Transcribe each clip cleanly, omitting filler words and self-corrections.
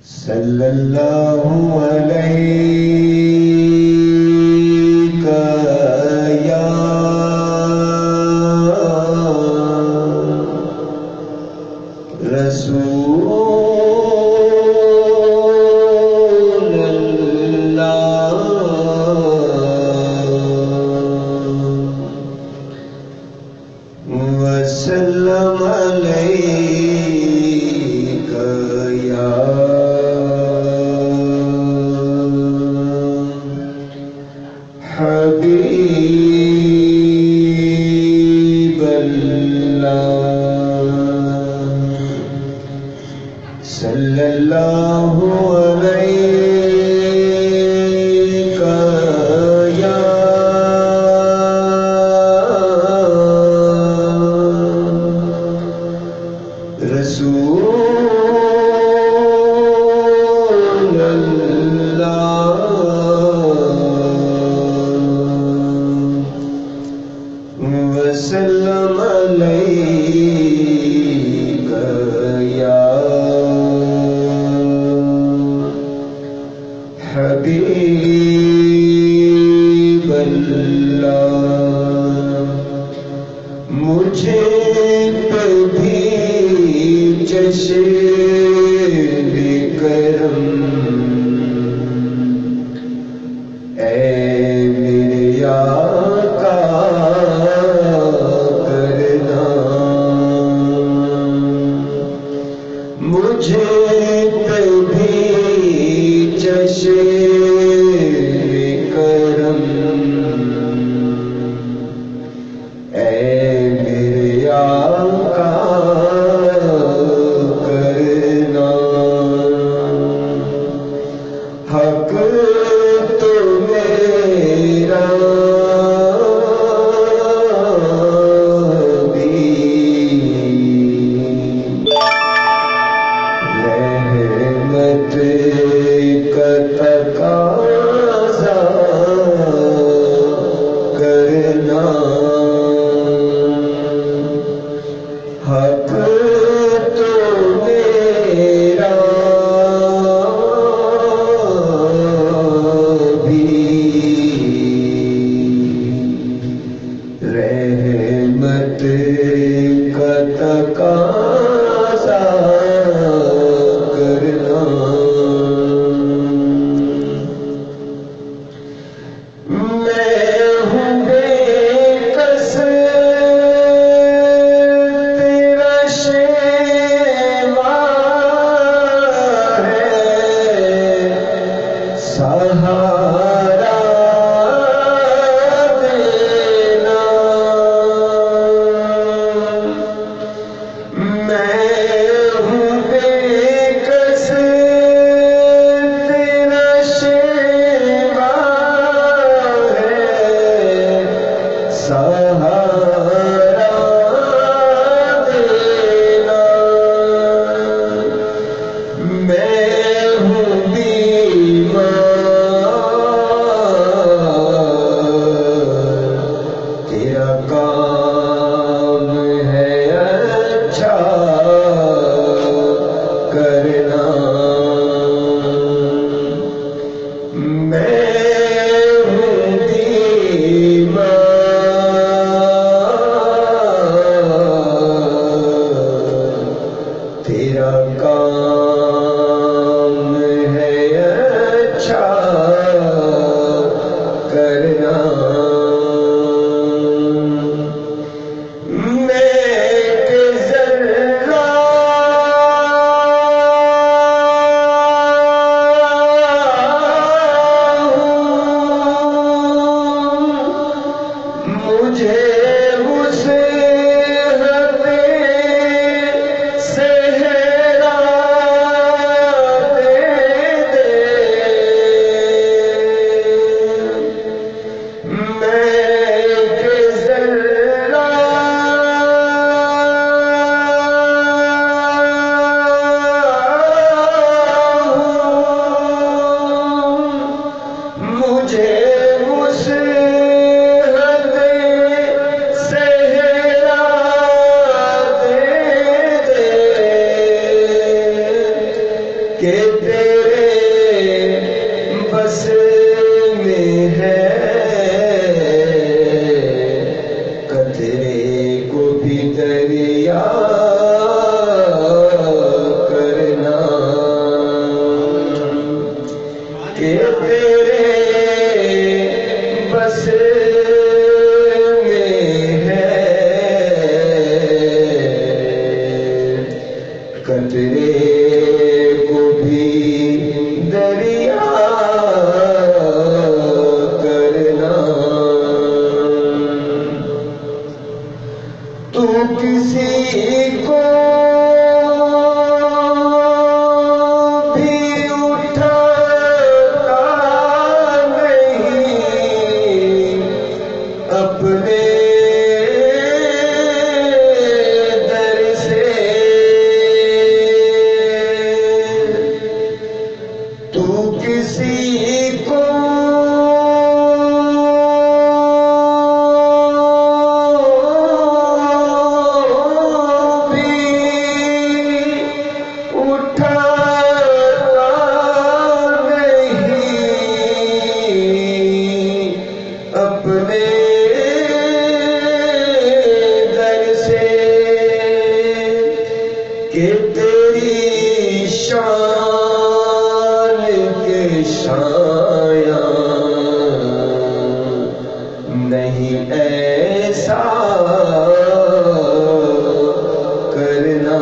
صلی اللہ علیہ یا رسول اللہ وسلم علیک یا حبیب اللہ صلی اللہ علیک یا رسول اللہ وسلم علیک یا حبیب اللہ مجھے پہ بھی چشم کرم اے میرے آقا کرنا مجھے پہ بھی چشم کرم اے میرے آقا کرنا حق تو میرا بھی رحمت کا تقاضا کرنا حق تو میرا بھی رحمت کا تقاضا کرنا میں ہوں بے کس تیرا شیوا ہے سہارا دینا میں ہوں بے کس تیرا شیوا ہے سہارا دینا میں ہوں بیمار تیرا کام ہے اچھا کرنا میں ہوں بیمار تیرا کام کہ تیرے بس میں ہے قطرے کو بھی دریا کرنا، کہ تیرے بس میں ہے قطرے کو بھی دریا کرنا۔ تو کسی کو بھی اٹھاتا نہیں اپنے در سے، تو کسی کو اپنے در سے، کہ تیری شان کے شایاں نہیں ایسا کرنا،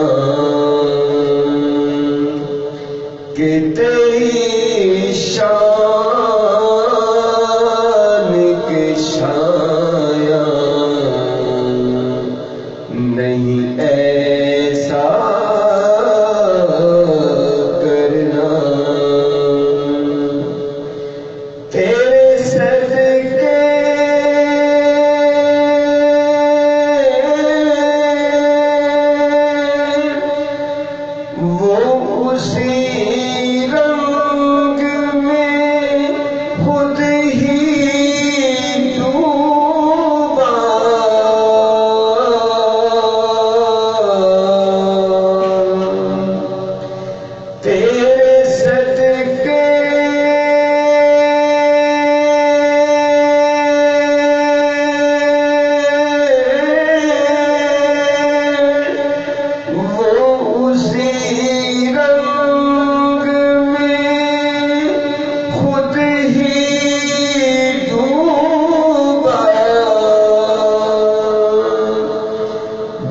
کہ تیری شان کے شایاں نہیں ایسا کرنا۔ تیرے صدقے وہ اسی رنگ میں خود ہی ڈوبا، تیرے صدقے وہ اسی رنگ میں خود ہی ڈوبا،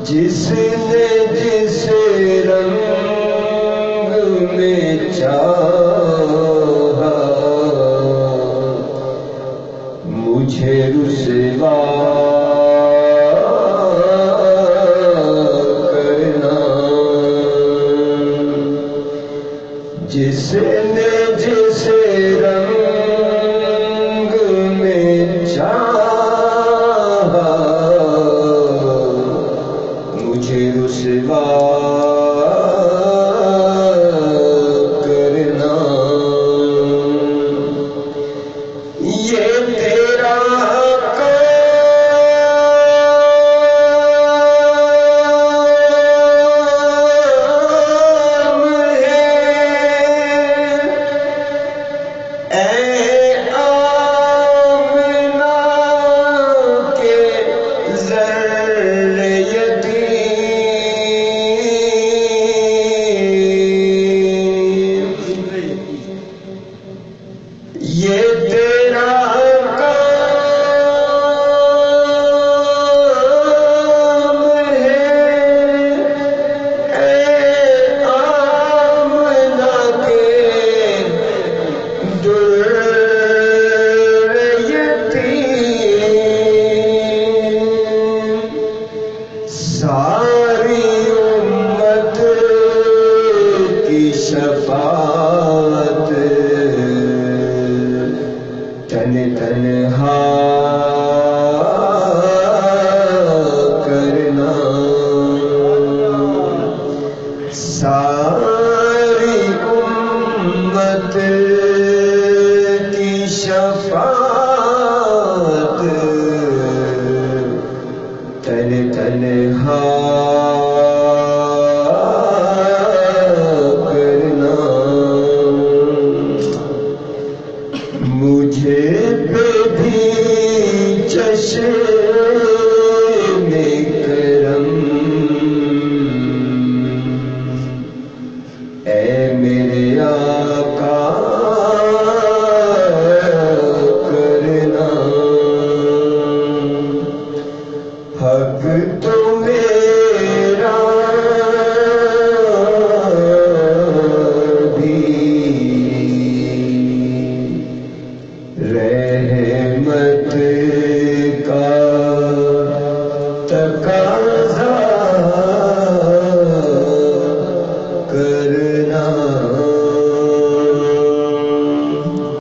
جس نے جس رنگ میں چاہا مجھے رسوا کرنا، جس نے جس رنگ میں چاہا مجھے رسوا کرنا۔ یہ تیرا کام ہے اے آمنہ کے زر یتیم، یہ تیرا کام ہے اے آمنہ کے در یتیم، ساری امت کی شفاعت تن تنہا کرنا، ساری امت کی شفاعت تن تنہا کرنا۔ حق تو میرا